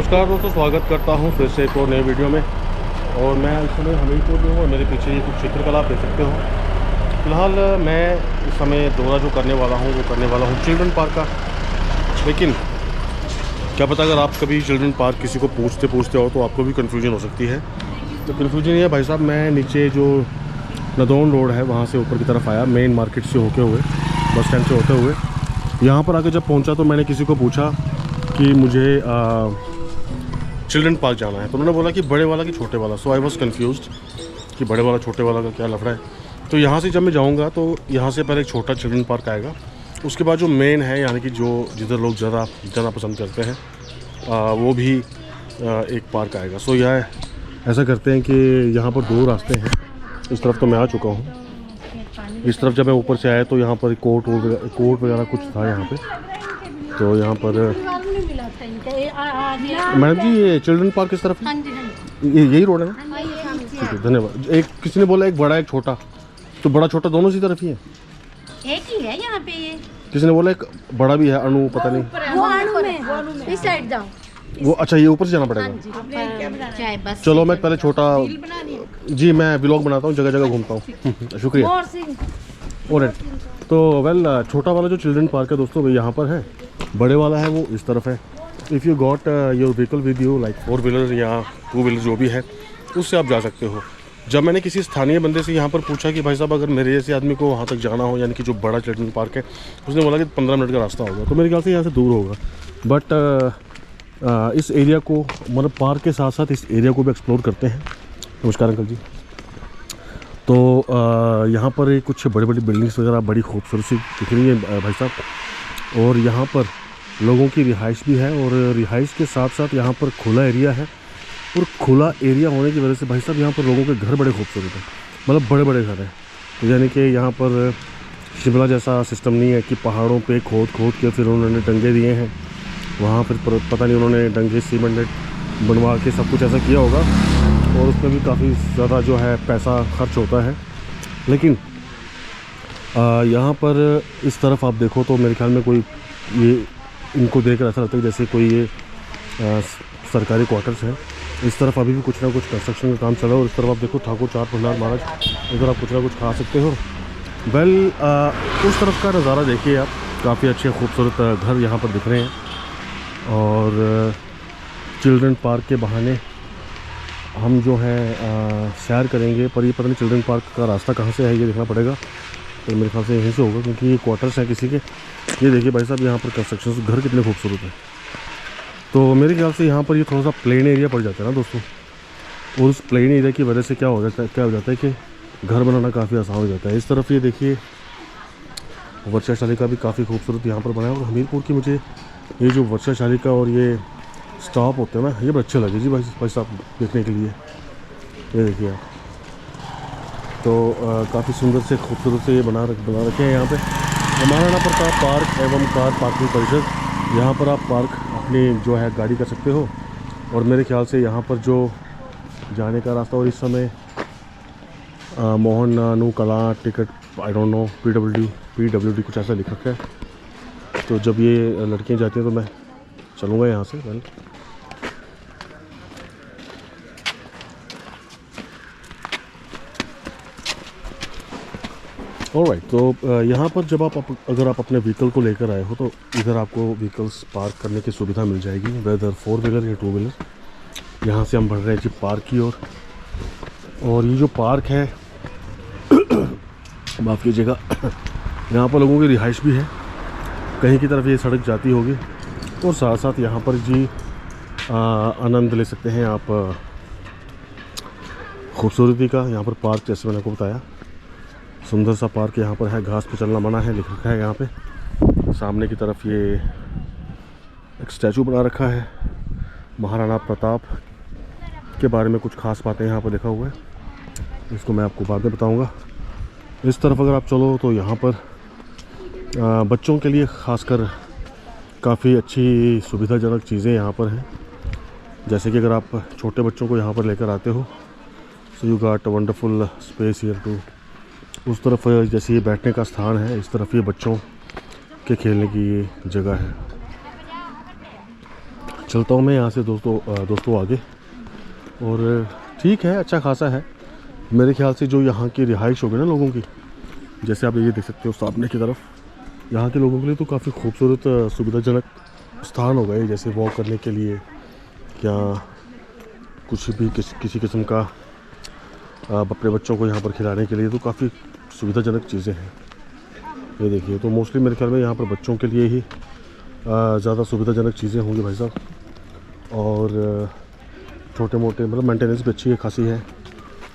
नमस्कार दोस्तों, स्वागत करता हूं फिर से एक और नए वीडियो में। और मैं इस समय हमीरपुर में हूँ और मेरे पीछे ये कुछ चित्रकला आप देख सकते हो। फिलहाल मैं इस समय दौरा जो करने वाला हूँ वो करने वाला हूँ चिल्ड्रन पार्क का। लेकिन क्या पता अगर आप कभी चिल्ड्रन पार्क किसी को पूछते हो तो आपको भी कन्फ्यूजन हो सकती है। तो कन्फ्यूजन ये है भाई साहब, मैं नीचे जो नदौन रोड है वहाँ से ऊपर की तरफ आया, मेन मार्केट से होते हुए, बस स्टैंड से होते हुए यहाँ पर आके जब पहुँचा तो मैंने किसी को पूछा कि मुझे चिल्ड्रन पार्क जाना है। तो उन्होंने बोला कि बड़े वाला कि छोटे वाला। सो आई वॉज कन्फ्यूज्ड कि बड़े वाला छोटे वाला का क्या लफड़ा है। तो यहाँ से जब मैं जाऊँगा तो यहाँ से पहले एक छोटा चिल्ड्रन पार्क आएगा, उसके बाद जो मेन है यानी कि जो जिधर लोग ज़्यादा जाना पसंद करते हैं वो भी एक पार्क आएगा। सो यह ऐसा करते हैं कि यहाँ पर दो रास्ते हैं। इस तरफ तो मैं आ चुका हूँ, इस तरफ जब मैं ऊपर से आया तो यहाँ पर कोर्ट वगैरह कुछ था यहाँ पे। तो यहाँ पर मैडम जी ये चिल्ड्रन पार्क किस तरफ है? यही रोड है ना? ठीक है, धन्यवाद। एक किसी ने बोला एक बड़ा एक छोटा, तो बड़ा छोटा दोनों इसी तरफ ही है? एक ही है यहाँ पे। ये किसी ने बोला एक बड़ा भी है, अनु पता नहीं, वो अणु में इस साइड जाओ। वो अच्छा ये ऊपर से जाना पड़ेगा। चलो मैं पहले छोटा, जी मैं व्लॉग बनाता हूँ, जगह जगह घूमता हूँ। शुक्रिया। और तो छोटा वाला जो चिल्ड्रन पार्क है दोस्तों वो यहाँ पर है, बड़े वाला है वो इस तरफ है। If you got your vehicle with you like 4 wheeler या 2 व्हीलर जो भी है उससे आप जा सकते हो। जब मैंने किसी स्थानीय बंदे से यहाँ पर पूछा कि भाई साहब अगर मेरे जैसे आदमी को वहाँ तक जाना हो यानी कि जो बड़ा चिल्ड्रन पार्क है, उसने बोला कि 15 मिनट का रास्ता होगा। तो मेरे ख्याल से यहाँ से दूर होगा, बट इस एरिया को मतलब पार्क के साथ साथ इस एरिया को भी एक्सप्लोर करते हैं। नमस्कार अंकल जी। तो यहाँ पर ये कुछ बड़ी बड़ी बिल्डिंग्स वगैरह बड़ी खूबसूरत सी दिख रही है भाई साहब। और यहाँ पर लोगों की रिहाइश भी है और रिहाइश के साथ साथ यहाँ पर खुला एरिया है। और खुला एरिया होने की वजह से भाई साहब यहाँ पर लोगों के घर बड़े खूबसूरत हैं, मतलब बड़े बड़े घर हैं। तो यानी कि यहाँ पर शिमला जैसा सिस्टम नहीं है कि पहाड़ों पे खोद के फिर उन्होंने डंगे दिए हैं वहाँ, फिर पता नहीं उन्होंने डंगे सीमेंट बनवा के सब कुछ ऐसा किया होगा और उसमें भी काफ़ी ज़्यादा जो है पैसा खर्च होता है। लेकिन यहाँ पर इस तरफ आप देखो तो मेरे ख्याल में कोई ये इनको देख कर ऐसा लगता है जैसे कोई ये सरकारी क्वार्टर्स है। इस तरफ अभी भी कुछ ना कुछ कंस्ट्रक्शन का काम चला है और इस तरफ आप देखो ठाकुर चार भंडार महाराज, इधर आप कुछ ना कुछ खा सकते हो। उस तरफ का नज़ारा देखिए आप, काफ़ी अच्छे खूबसूरत घर यहाँ पर दिख रहे हैं। और चिल्ड्रन पार्क के बहाने हम जो है सैर करेंगे, पर ये पता नहीं चिल्ड्रन पार्क का रास्ता कहाँ से है ये देखना पड़ेगा। तो मेरे ख्याल से यहीं से होगा क्योंकि ये क्वार्टर्स हैं किसी के। ये देखिए भाई साहब यहाँ पर कंस्ट्रक्शन घर कितने खूबसूरत है। तो मेरे ख्याल से यहाँ पर ये थोड़ा सा प्लेन एरिया पड़ जाता है ना दोस्तों, और उस प्लेन एरिया की वजह से क्या हो जाता है कि घर बनाना काफ़ी आसान हो जाता है। इस तरफ ये देखिए वर्षाशाली का भी काफ़ी खूबसूरत यहाँ पर बना है। और हमीरपुर की मुझे ये जो वर्षाशाली का और ये स्टॉप होते हैं ना ये बड़े अच्छे लगे जी भाई साहब देखने के लिए। ये देखिए आप, तो काफ़ी सुंदर से खूबसूरत से ये बना रखे हैं यहाँ पे। महाराणा प्रताप पार्क एवं कार पार्किंग परिषद, यहाँ पर आप पार्क अपनी जो है गाड़ी कर सकते हो। और मेरे ख्याल से यहाँ पर जो जाने का रास्ता, और इस समय मोहन नानू कला ticket I don't know PWD कुछ ऐसा लिख रखा है। तो जब ये लड़कियाँ जाती हैं तो मैं चलूँगा यहाँ से। ऑलराइट, तो यहाँ पर जब अगर आप अपने व्हीकल को लेकर आए हो तो इधर आपको व्हीकल्स पार्क करने की सुविधा मिल जाएगी, वेदर 4 व्हीलर या 2 व्हीलर। यहाँ से हम बढ़ रहे हैं जी पार्क की ओर। और ये जो पार्क है माफ़ कीजिएगा, यहाँ पर लोगों की रिहाइश भी है, कहीं की तरफ ये सड़क जाती होगी। और साथ साथ यहाँ पर जी आनंद ले सकते हैं आप खूबसूरती का। यहाँ पर पार्क जैसे मैंने आपको बताया सुंदर सा पार्क यहाँ पर है, घास पे चलना मना है लिख रखा है यहाँ पे। सामने की तरफ ये एक स्टैचू बना रखा है, महाराणा प्रताप के बारे में कुछ खास बातें यहाँ पर लिखा हुआ है, इसको मैं आपको बाद में बताऊँगा। इस तरफ अगर आप चलो तो यहाँ पर बच्चों के लिए खासकर काफ़ी अच्छी सुविधाजनक चीज़ें यहाँ पर हैं। जैसे कि अगर आप छोटे बच्चों को यहाँ पर लेकर आते हो so you got wonderful space here too. उस तरफ जैसे ये बैठने का स्थान है, इस तरफ ये बच्चों के खेलने की ये जगह है। चलता हूँ मैं यहाँ से दोस्तों आगे। और ठीक है, अच्छा खासा है मेरे ख्याल से। जो यहाँ की रिहाइश होगी ना लोगों की, जैसे आप ये देख सकते हो सामने की तरफ, यहाँ के लोगों के लिए तो काफ़ी खूबसूरत सुविधाजनक स्थान होगा ये। जैसे वॉक करने के लिए या कुछ भी किसी किस्म का अपने बच्चों को यहाँ पर खिलाने के लिए तो काफ़ी सुविधाजनक चीज़ें हैं। ये देखिए, तो मोस्टली मेरे ख्याल में यहाँ पर बच्चों के लिए ही ज़्यादा सुविधाजनक चीज़ें होंगी भाई साहब। और छोटे मोटे मतलब मेंटेनेंस भी अच्छी है खासी है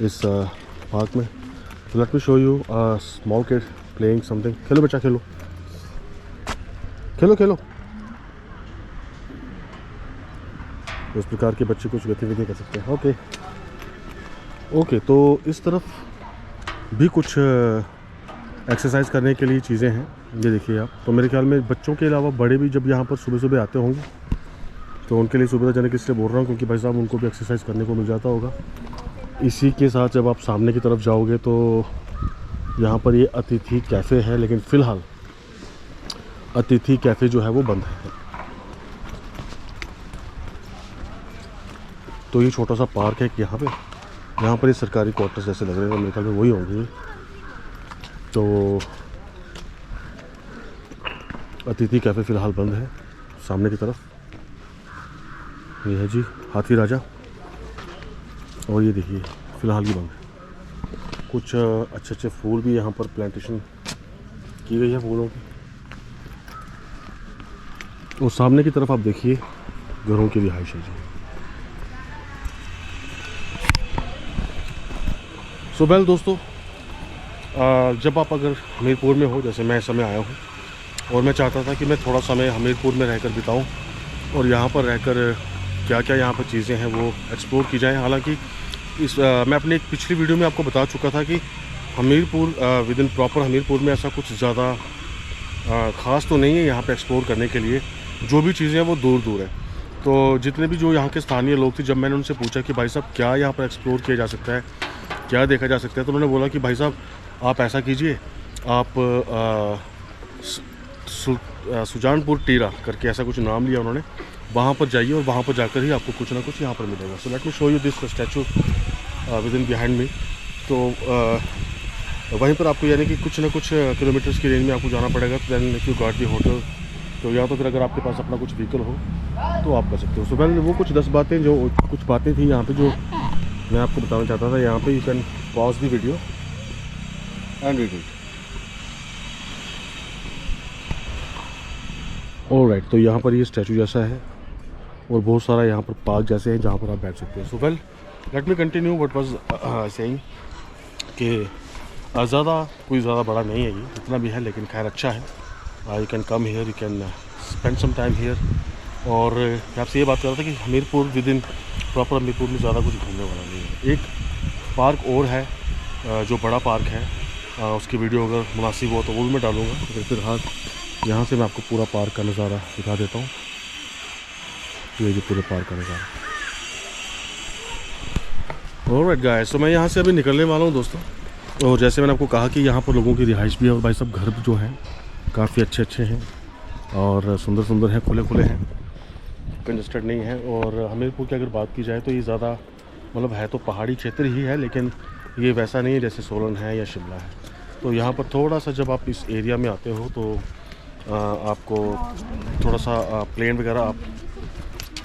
इस पार्क में। तो let me show you small kid playing something. खेलो बच्चा, खेलो खेलो खेलो। इस प्रकार के बच्चे कुछ गतिविधि कर सकते हैं। ओके ओके, तो इस तरफ भी कुछ एक्सरसाइज करने के लिए चीज़ें हैं। ये देखिए आप, तो मेरे ख्याल में बच्चों के अलावा बड़े भी जब यहाँ पर सुबह सुबह आते होंगे तो उनके लिए सुविधाजनक इसलिए बोल रहा हूँ क्योंकि भाई साहब उनको भी एक्सरसाइज करने को मिल जाता होगा। इसी के साथ जब आप सामने की तरफ जाओगे तो यहाँ पर ये अतिथि कैफ़े है, लेकिन फ़िलहाल अतिथि कैफ़े जो है वो बंद है। तो ये छोटा सा पार्क है कि यहाँ पर ये सरकारी क्वार्टर्स जैसे लग रहे हैं, मेरे ख्याल में वही होंगे। तो अतिथि कैफ़े फ़िलहाल बंद है। सामने की तरफ ये है जी हाथी राजा, और ये देखिए फ़िलहाल ही बंद है। कुछ अच्छे अच्छे फूल भी यहाँ पर प्लांटेशन की गई है फूलों की। और सामने की तरफ आप देखिए घरों की रिहाइश है जी। सो वेल दोस्तों, जब आप अगर हमीरपुर में हो, जैसे मैं इस समय आया हूँ और मैं चाहता था कि मैं थोड़ा समय हमीरपुर में रहकर बिताऊँ और यहाँ पर रहकर क्या क्या यहाँ पर चीज़ें हैं वो एक्सप्लोर की जाएँ। हालांकि मैं अपनी एक पिछली वीडियो में आपको बता चुका था कि Hamirpur within proper Hamirpur में ऐसा कुछ ज़्यादा ख़ास तो नहीं है यहाँ पे एक्सप्लोर करने के लिए। जो भी चीज़ें हैं वो दूर दूर है। तो जितने भी जो यहाँ के स्थानीय लोग थे, जब मैंने उनसे पूछा कि भाई साहब क्या यहाँ पर एक्सप्लोर किया जा सकता है, क्या देखा जा सकता है, तो उन्होंने बोला कि भाई साहब आप ऐसा कीजिए, आप सुजानपुर टीरा करके ऐसा कुछ नाम लिया उन्होंने, वहाँ पर जाइए और वहाँ पर जाकर ही आपको कुछ ना कुछ यहाँ पर मिलेगा। So let me show you this statue with in behind me. तो वहीं पर आपको यानी कि कुछ ना कुछ किलोमीटर्स की रेंज में आपको जाना पड़ेगा। तो then if you got the hotel, तो या तो फिर अगर आपके पास अपना कुछ व्हीकल हो तो आप कर सकते हो। सो वेल वो कुछ 10 बातें जो कुछ बातें थी यहाँ पे जो मैं आपको बताना चाहता था। यहाँ पे you can pause the video and read it. Alright, तो यहाँ पर ये स्टैचू जैसा है और बहुत सारा यहाँ पर पार्क जैसे हैं जहाँ पर आप बैठ सकते हैं। So well let me continue what was saying कि कोई ज़्यादा बड़ा नहीं है ये, इतना भी है, लेकिन खैर अच्छा है। You can come here, you can spend some time here. और मैं आपसे ये बात कर रहा था कि Hamirpur within proper Hamirpur में ज़्यादा कुछ घूमने वाला नहीं है। एक पार्क और है जो बड़ा पार्क है, उसकी वीडियो अगर मुनासिब हो तो वो भी मैं डालूँगा। लेकिन फिलहाल यहाँ से मैं आपको पूरा पार्क का नज़ारा दिखा देता हूँ। ये जो पूरे पार्क का नज़ारा। ऑलराइट गाइस, तो मैं यहाँ से अभी निकलने वाला हूँ दोस्तों। और जैसे मैंने आपको कहा कि यहाँ पर लोगों की रिहाइश भी है और भाई साहब घर जो हैं काफ़ी अच्छे अच्छे हैं और सुंदर सुंदर हैं, खुले खुले हैं, कंजस्टेड नहीं है। और हमीरपुर की अगर बात की जाए तो ये ज़्यादा मतलब है तो पहाड़ी क्षेत्र ही है, लेकिन ये वैसा नहीं है जैसे सोलन है या शिमला है। तो यहाँ पर थोड़ा सा जब आप इस एरिया में आते हो तो आपको थोड़ा सा प्लेन वगैरह आप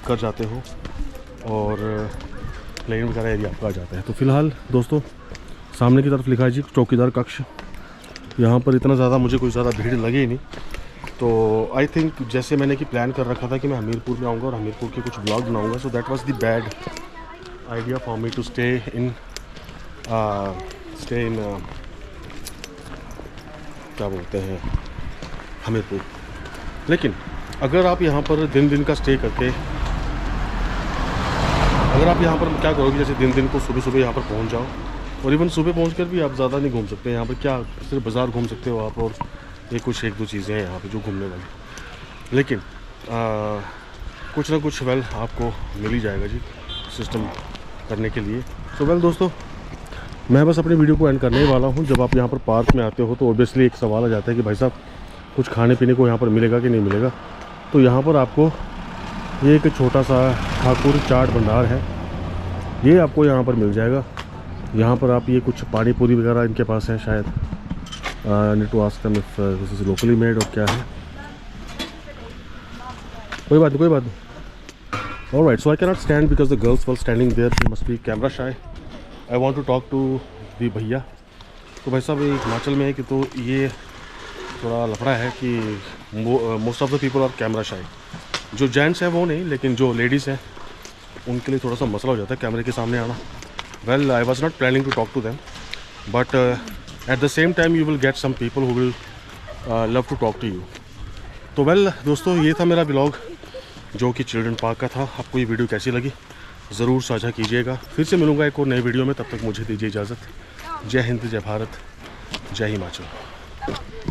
कर जाते हो और प्लेन वगैरह एरिया आपका आ जाता है। तो फ़िलहाल दोस्तों सामने की तरफ लिखा है जी चौकीदार कक्ष। यहाँ पर इतना ज़्यादा मुझे कोई ज़्यादा भीड़ लगी ही नहीं। तो आई थिंक जैसे मैंने कि प्लान कर रखा था कि मैं हमीरपुर में आऊँगा और हमीरपुर के कुछ ब्लॉग बनाऊँगा। So that was the bad idea for me to stay in क्या बोलते हैं हमीरपुर। लेकिन अगर आप यहाँ पर दिन का स्टे करके अगर आप यहाँ पर क्या करोगे, जैसे दिन को सुबह यहाँ पर पहुँच जाओ और इवन सुबह पहुँचकर भी आप ज़्यादा नहीं घूम सकते यहाँ पर। क्या सिर्फ बाज़ार घूम सकते हो आप, और ये कुछ एक दो चीज़ें हैं यहाँ पे जो घूमने वाली। लेकिन कुछ ना कुछ वेल आपको मिल ही जाएगा जी सिस्टम करने के लिए। तो वेल दोस्तों मैं बस अपनी वीडियो को एंड करने वाला हूँ। जब आप यहाँ पर पार्क में आते हो तो ऑब्वियसली एक सवाल आ जाता है कि भाई साहब कुछ खाने पीने को यहाँ पर मिलेगा कि नहीं मिलेगा। तो यहाँ पर आपको ये एक छोटा सा ठाकुर चाट भंडार है, ये आपको यहाँ पर मिल जाएगा। यहाँ पर आप ये कुछ पानी पूरी वगैरह इनके पास है शायद। Need to ask them if this is locally made और क्या है। कोई बात नहीं, कोई बात नहीं। Alright, so I can not stand because the girls were standing there, they must be camera shy. I want to talk to the भैया। तो भाई साहब ये हिमाचल में है कि तो ये थोड़ा लफड़ा है कि most of the people are camera shy. जो जेंट्स हैं वो नहीं, लेकिन जो लेडीज़ हैं उनके लिए थोड़ा सा मसला हो जाता है कैमरे के सामने आना। Well, I was not planning to talk to them, but at the same time you will get some people who will love to talk to you. तो वेल दोस्तों, ये था मेरा ब्लॉग जो कि चिल्ड्रन पार्क का था। आपको ये वीडियो कैसी लगी ज़रूर साझा कीजिएगा। फिर से मिलूँगा एक और नए वीडियो में, तब तक मुझे दीजिए इजाज़त। जय हिंद, जय भारत, जय हिमाचल।